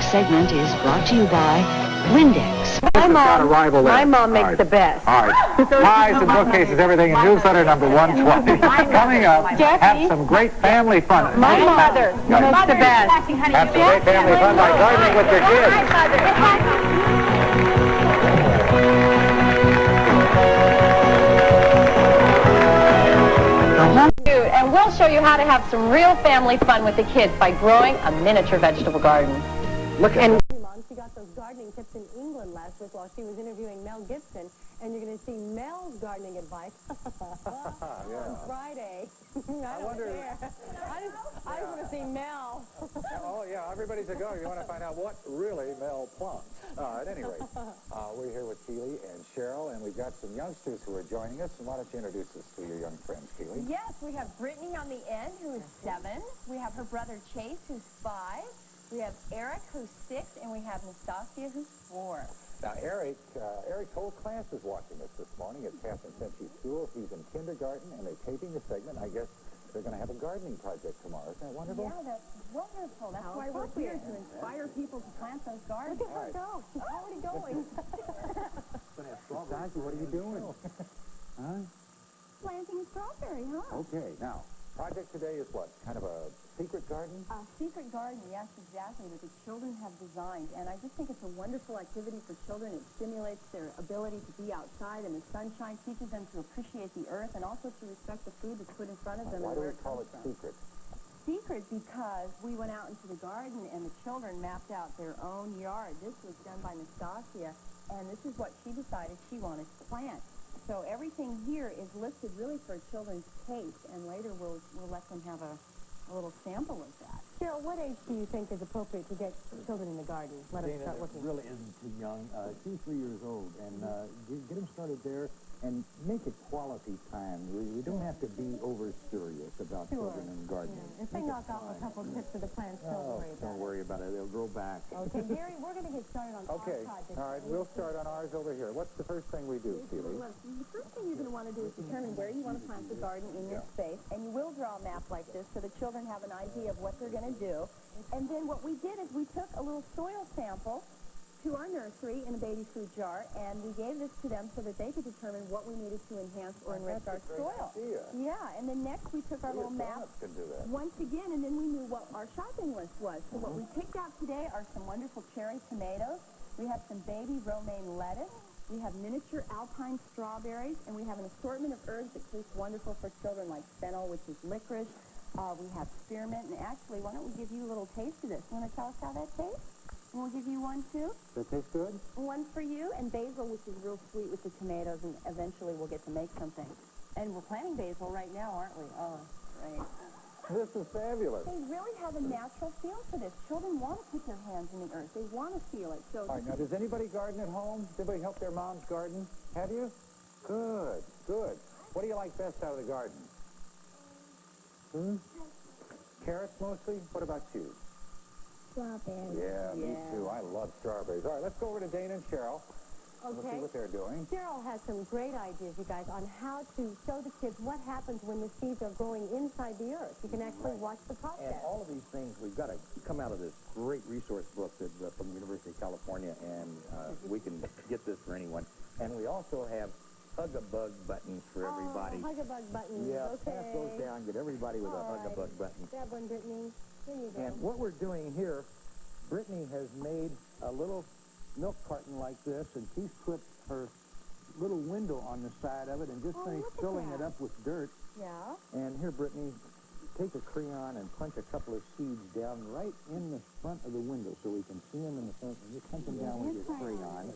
following segment is brought to you by Windex. My mom makes the best. All right. Pies and bookcases, everything in newsletter number 120. Coming up, have some great family fun. My mother makes the best. Have some great family fun by gardening with your kids. And we'll show you how to have some real family fun with the kids by growing a miniature vegetable garden. Look at Mom, she got those gardening tips in England last week while she was interviewing Mel Gibson, and you're going to see Mel's gardening advice on Friday. I wonder. I just want to see Mel. Oh, yeah, everybody's a go. You want to find out what really Mel plants. At any rate, we're here with Keely and Cheryl, and we've got some youngsters who are joining us. And why don't you introduce us to your young friends, Keely? Yes, we have Brittany on the end, who is 7. We have her brother Chase, who's 5. We have Eric, who's 6, and we have Nastassia, who's 4. Now, Eric's whole class is watching us this morning at Catherine Century School. He's in kindergarten, and they're taping the segment. I guess they're going to have a gardening project tomorrow. Isn't that wonderful? Yeah, that's wonderful. That's why we're here, to inspire people to plant those gardens. Look at her go. She's already going. Nastassia, what are you doing? Huh? Planting strawberry, huh? Okay, now, project today is what? Kind of a secret garden? A secret garden, yes, exactly, that the children have designed. And I just think it's a wonderful activity for children. It stimulates their ability to be outside in the sunshine, teaches them to appreciate the earth, and also to respect the food that's put in front of them. Why and do where we call it comes from. secret? Secret because we went out into the garden and the children mapped out their own yard. This was done by Nastassia, and this is what she decided she wanted to plant. So everything here is listed really for children's taste, and later we'll let them have a little sample of that. Cheryl, what age do you think is appropriate to get children in the garden? Let them start looking. Really isn't too young. 2, 3 years old, and get them started there and make it quality time. We don't have to be over serious about children and gardening. Yeah. If they knock off a couple tips of the plants, Don't worry about it. They'll grow back. Okay, Gary, we're going to get started on our project. All right, we'll start on ours over here. What's the first thing we do, Keely? Well, the first thing you're going to want to do is determine where you want to plant the garden in your space, and you will draw a map like this so the children have an idea of what they're going to do. And then what we did is we took a little soil sample to our nursery in a baby food jar, and we gave this to them so that they could determine what we needed to enhance or enrich our soil. Yeah, and then next we took our little map Can do that. once again, and then we knew what our shopping list was. So what we picked out today are some wonderful cherry tomatoes. We have some baby romaine lettuce. We have miniature alpine strawberries, and we have an assortment of herbs that taste wonderful for children, like fennel, which is licorice. We have spearmint, and actually, why don't we give you a little taste of this? You want to tell us how that tastes? And we'll give you one, too. Does it taste good? One for you, and basil, which is real sweet with the tomatoes, and eventually we'll get to make something. And we're planting basil right now, aren't we? Oh, great. This is fabulous. They really have a natural feel for this. Children want to put their hands in the earth. They want to feel it. So All right, now, does anybody garden at home? Does anybody help their mom's garden? Have you? Good, good. What do you like best out of the garden? Carrots mostly? What about you? Strawberries. Yeah, me too. I love strawberries. All right, let's go over to Dana and Cheryl. We'll see Okay. what they're doing. Cheryl has some great ideas, you guys, on how to show the kids what happens when the seeds are growing inside the earth. You can actually watch the And process. all of these things, we've got to come out of this great resource book that, from the University of California, and we can get this for anyone. And we also have hug-a-bug buttons for everybody. Oh, hug-a-bug buttons. Yeah, Okay. pass those down. Get everybody with a All right. hug-a-bug button. Grab one, Brittany. Here you go. And what we're doing here, Brittany has made a little milk carton like this, and she's put her little window on the side of it and just finished look at filling it that. up with dirt. Yeah. And here, Brittany, take a crayon and punch a couple of seeds down right in the front of the window so we can see them in the front. And just punch them down with your crayon.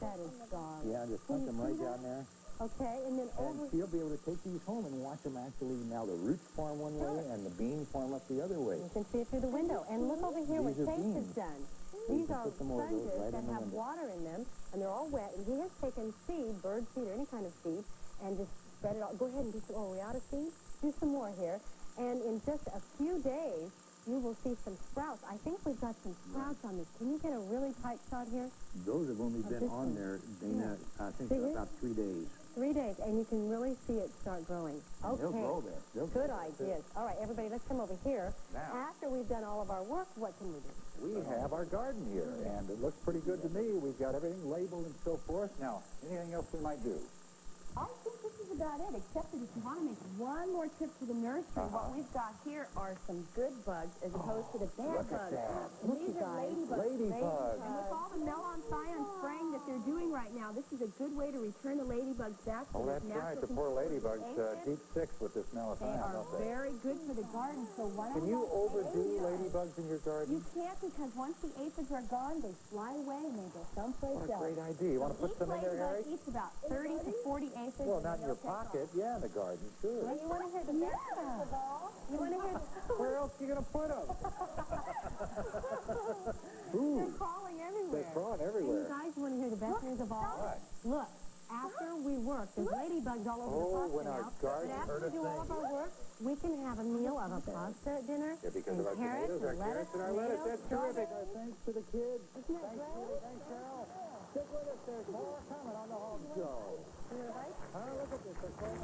That is dog. Yeah, just punch them right down there. Okay, and then over... And she'll be able to take these home and watch them actually. Now the roots form one way and the beans form up the other way. You can see it through the window. And look over here what These are Chase has beans. done. You These can are put some more of those sponges right that in the have window. water in them, and they're all wet. And he has taken seed, bird seed or any kind of seed, and just spread it all. Go ahead and do some... Oh, are we out of seed? Do some more here. And in just a few days, you will see some sprouts. I think we've got some sprouts on this. Can you get a really tight shot here? Those have only been this on one. there, Dana, I think See for here? about 3 days. 3 days, and you can really see it start growing. Okay. They'll grow there. They'll Good grow there. ideas. All right, everybody, let's come over here. Now. After we've done all of our work, what can we do? We have our garden here, and it looks pretty good to me. We've got everything labeled and so forth. Now, anything else we might do? I think this is about it, except that if you want to make one more trip to the nursery, what we've got here are some good bugs as opposed to the bad Look at bugs. that. And these are ladybugs. Ladybugs. And with all the melon cyan spraying that they're doing right now, this is a good way to return the ladybugs back to Oh, their that's right. natural The poor ladybugs configuration. keep sick with this They malathion, are don't they? very good for the garden, so why don't Can you we overdo save them? ladybugs in your garden? You can't, because once the aphids are gone, they fly away and they go someplace What a else. great idea. You want to put Each some in there, ladybug Harry? eats about 30 to 40 aphids. Well, and not in they'll your take off. pocket. Yeah, in the garden, sure. You want to hear the best news of all? You want to hear Where else are you going to put them? They're Ooh, crawling they're everywhere. crawling And you everywhere. guys want to hear the best news of all? What? Look, after we work, there's ladybugs all over the Oh, pasta when our now. garden But after heard we us do all of our work, we can have a meal of a pasta dinner Yeah, because and of our carrots tomatoes, our and lettuce, carrots, and our lettuce. tomatoes, That's terrific. strawberries. Our thanks to the kids. Isn't that Thanks, great? Keely. Thanks, Cheryl. Stick with us. There's more coming on the Hog Show. You're right. Look at this. They're calling